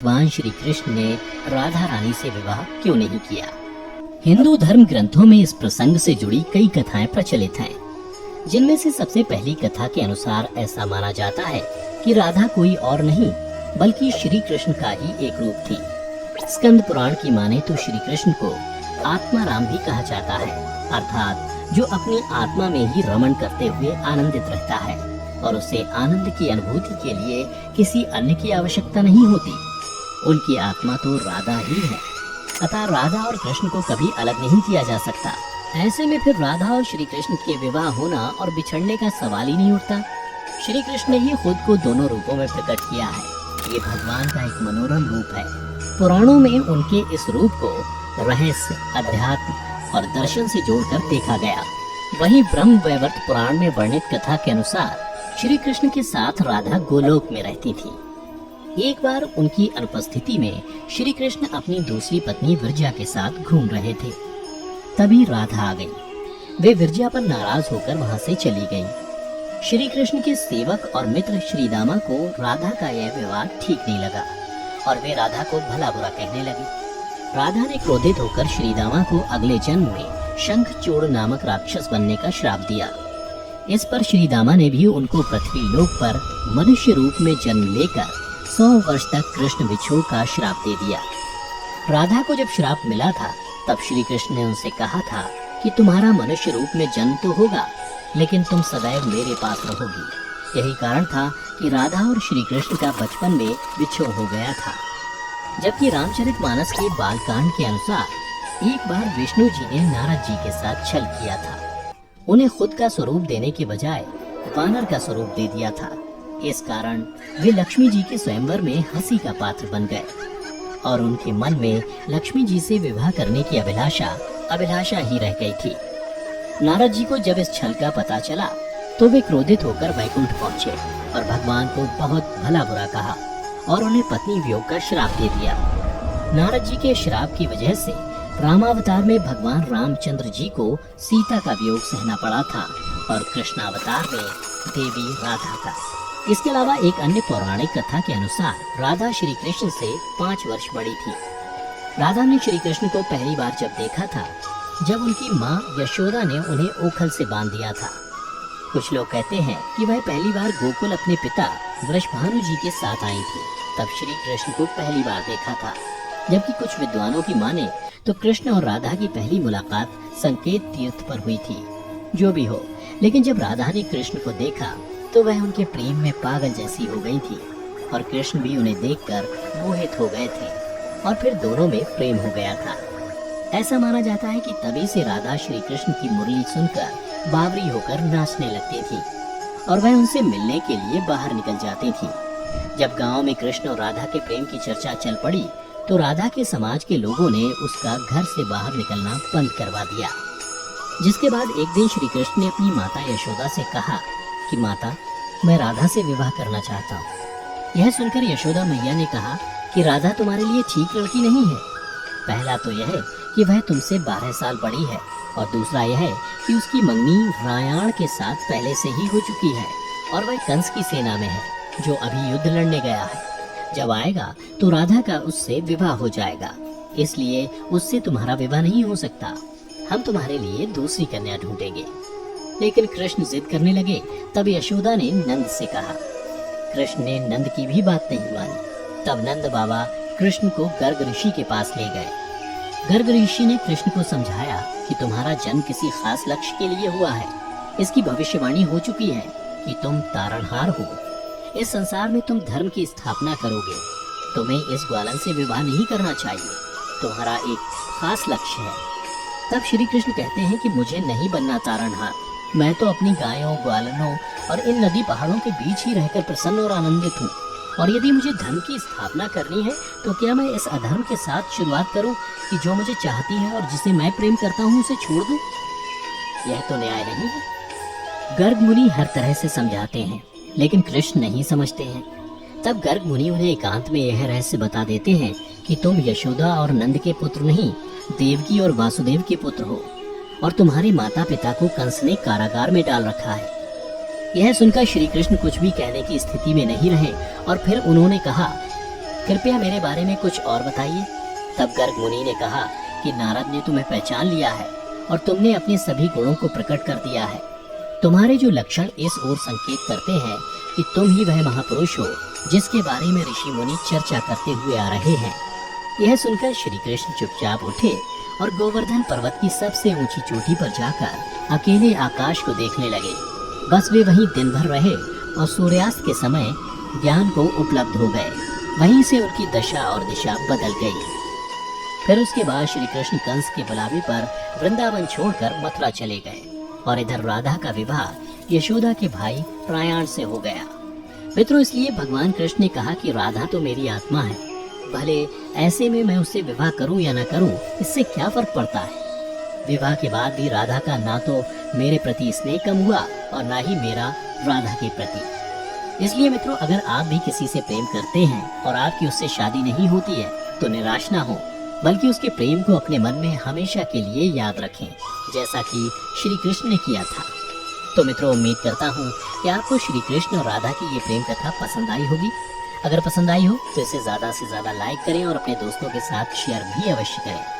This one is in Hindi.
भगवान श्री कृष्ण ने राधा रानी से विवाह क्यों नहीं किया। हिंदू धर्म ग्रंथों में इस प्रसंग से जुड़ी कई कथाएं प्रचलित हैं, जिनमें से सबसे पहली कथा के अनुसार ऐसा माना जाता है कि राधा कोई और नहीं बल्कि श्री कृष्ण का ही एक रूप थी। स्कंद पुराण की माने तो श्री कृष्ण को आत्मा राम भी कहा जाता है, अर्थात जो अपनी आत्मा में ही रमण करते हुए आनंदित रहता है और उसे आनंद की अनुभूति के लिए किसी अन्य की आवश्यकता नहीं होती। उनकी आत्मा तो राधा ही है, अतः राधा और कृष्ण को कभी अलग नहीं किया जा सकता। ऐसे में फिर राधा और श्री कृष्ण के विवाह होना और बिछड़ने का सवाल ही नहीं उठता। श्री कृष्ण ने ही खुद को दोनों रूपों में प्रकट किया है। ये भगवान का एक मनोरम रूप है। पुराणों में उनके इस रूप को रहस्य, अध्यात्म और दर्शन से जोड़कर देखा गया। वहीं ब्रह्म वैवर्त पुराण में वर्णित कथा के अनुसार श्री कृष्ण के साथ राधा गोलोक में रहती थी। एक बार उनकी अनुपस्थिति में श्री कृष्ण अपनी दूसरी पत्नी विरजा के साथ घूम रहे थे। तभी राधा आ गई। वे विरजा पर नाराज होकर वहां से चली गई। श्री कृष्ण के सेवक और मित्र श्रीदामा को राधा का यह व्यवहार ठीक नहीं लगा और वे राधा को भला बुरा कहने लगे। राधा ने क्रोधित होकर श्रीदामा को अगले जन्म में शंखचूड़ नामक राक्षस बनने का श्राप दिया। इस पर श्रीदामा ने भी उनको पृथ्वी लोक पर मनुष्य रूप में जन्म लेकर 100 वर्ष तक कृष्ण विछोह का श्राप दे दिया। राधा को जब श्राप मिला था तब श्री कृष्ण ने उनसे कहा था कि तुम्हारा मनुष्य रूप में जन्म तो होगा, लेकिन तुम सदैव मेरे पास रहोगी। यही कारण था कि राधा और श्री कृष्ण का बचपन में विछोह हो गया था। जबकि रामचरितमानस के बालकांड के अनुसार एक बार विष्णु जी ने नारद जी के साथ छल किया था। उन्हें खुद का स्वरूप देने के बजाय वानर का स्वरूप दे दिया था। इस कारण वे लक्ष्मी जी के स्वयंवर में हंसी का पात्र बन गए और उनके मन में लक्ष्मी जी से विवाह करने की अभिलाषा ही रह गई थी। नारद जी को जब इस छल का पता चला तो वे क्रोधित होकर वैकुंठ पहुँचे और भगवान को बहुत भला बुरा कहा और उन्हें पत्नी वियोग का श्राप दे दिया। नारद जी के श्राप की वजह से रामावतार में भगवान रामचंद्र जी को सीता का वियोग सहना पड़ा था और कृष्णावतार में देवी राधा का। इसके अलावा एक अन्य पौराणिक कथा के अनुसार राधा श्री कृष्ण से 5 वर्ष बड़ी थी। राधा ने श्री कृष्ण को पहली बार जब देखा था जब उनकी माँ यशोदा ने उन्हें ओखल से बांध दिया था। कुछ लोग कहते हैं कि वह पहली बार गोकुल अपने पिता वृषभानु जी के साथ आई थी, तब श्री कृष्ण को पहली बार देखा था। जबकि कुछ विद्वानों की माने तो कृष्ण और राधा की पहली मुलाकात संकेत तीर्थ पर हुई थी। जो भी हो, लेकिन जब राधा ने कृष्ण को देखा तो वह उनके प्रेम में पागल जैसी हो गई थी और कृष्ण भी उन्हें देखकर मोहित हो गए थे और फिर दोनों में प्रेम हो गया था। ऐसा माना जाता है कि तभी से राधा श्री कृष्ण की मुरली सुनकर बावरी होकर नाचने लगती थी और वह उनसे मिलने के लिए बाहर निकल जाती थी। जब गांव में कृष्ण और राधा के प्रेम की चर्चा चल पड़ी तो राधा के समाज के लोगों ने उसका घर से बाहर निकलना बंद करवा दिया। जिसके बाद एक दिन श्री कृष्ण ने अपनी माता यशोदा से कहा कि माता, मैं राधा से विवाह करना चाहता हूँ। यह सुनकर यशोदा मैया ने कहा कि राधा तुम्हारे लिए ठीक लड़की नहीं है। पहला तो यह है कि वह तुमसे 12 साल बड़ी है और दूसरा यह है कि उसकी मंगनी रायाण के साथ पहले से ही हो चुकी है और वह कंस की सेना में है जो अभी युद्ध लड़ने गया है। जब आएगा तो राधा का उससे विवाह हो जाएगा, इसलिए उससे तुम्हारा विवाह नहीं हो सकता। हम तुम्हारे लिए दूसरी कन्या ढूंढेंगे। लेकिन कृष्ण जिद करने लगे। तब यशोदा ने नंद से कहा। कृष्ण ने नंद की भी बात नहीं मानी। तब नंद बाबा कृष्ण को गर्ग ऋषि के पास ले गए। गर्ग ऋषि ने कृष्ण को समझाया कि तुम्हारा जन्म किसी खास लक्ष्य के लिए हुआ है। इसकी भविष्यवाणी हो चुकी है कि तुम तारणहार हो। इस संसार में तुम धर्म की स्थापना करोगे। तुम्हें इस ग्वालन से विवाह नहीं करना चाहिए। तुम्हारा एक खास लक्ष्य है। तब श्री कृष्ण कहते हैं कि मुझे नहीं बनना तारणहार। मैं तो अपनी गायों, ग्वालनों और इन नदी पहाड़ों के बीच ही रहकर प्रसन्न और आनंदित हूँ। और यदि मुझे धर्म की स्थापना करनी है तो क्या मैं इस अधर्म के साथ शुरुआत करूँ कि जो मुझे चाहती है और जिसे मैं प्रेम करता हूँ उसे छोड़ दूँ? यह तो न्याय नहीं है। गर्ग मुनि हर तरह से समझाते हैं, लेकिन कृष्ण नहीं समझते हैं। तब गर्ग मुनि उन्हें एकांत में यह रहस्य बता देते हैं कि तुम यशोदा और नंद के पुत्र नहीं, देवकी और वासुदेव के पुत्र हो और तुम्हारे माता पिता को कंस ने कारागार में डाल रखा है। यह सुनकर श्री कृष्ण कुछ भी कहने की स्थिति में नहीं रहे और फिर उन्होंने कहा कृपया मेरे बारे में कुछ और बताइए। तब गर्ग मुनि ने कहा कि नारद ने तुम्हें पहचान लिया है और तुमने अपने सभी गुणों को प्रकट कर दिया है। तुम्हारे जो लक्षण इस ओर संकेत करते हैं कि तुम ही वह महापुरुष हो जिसके बारे में ऋषि मुनि चर्चा करते हुए आ रहे हैं। यह सुनकर श्री कृष्ण चुपचाप उठे और गोवर्धन पर्वत की सबसे ऊंची चोटी पर जाकर अकेले आकाश को देखने लगे। बस वे वहीं दिन भर रहे और सूर्यास्त के समय ज्ञान को उपलब्ध हो गए। वहीं से उनकी दशा और दिशा बदल गई। फिर उसके बाद श्री कृष्ण कंस के बुलावे पर वृंदावन छोड़कर मथुरा चले गए और इधर राधा का विवाह यशोदा के भाई प्रायाण से हो गया। मित्रों, इसलिए भगवान कृष्ण ने कहा कि राधा तो मेरी आत्मा है, भले ऐसे में मैं उससे विवाह करूं या न करूं, इससे क्या फर्क पड़ता है। विवाह के बाद भी राधा का ना तो मेरे प्रति स्नेह कम हुआ और ना ही मेरा राधा के प्रति। इसलिए मित्रों, अगर आप भी किसी से प्रेम करते हैं और आपकी उससे शादी नहीं होती है तो निराश ना हो, बल्कि उसके प्रेम को अपने मन में हमेशा के लिए याद रखें, जैसा कि श्री कृष्ण ने किया था। तो मित्रों, उम्मीद करता हूँ कि आपको श्री कृष्ण और राधा की ये प्रेम कथा पसंद आई होगी। अगर पसंद आई हो तो इसे ज़्यादा से ज़्यादा लाइक करें और अपने दोस्तों के साथ शेयर भी अवश्य करें।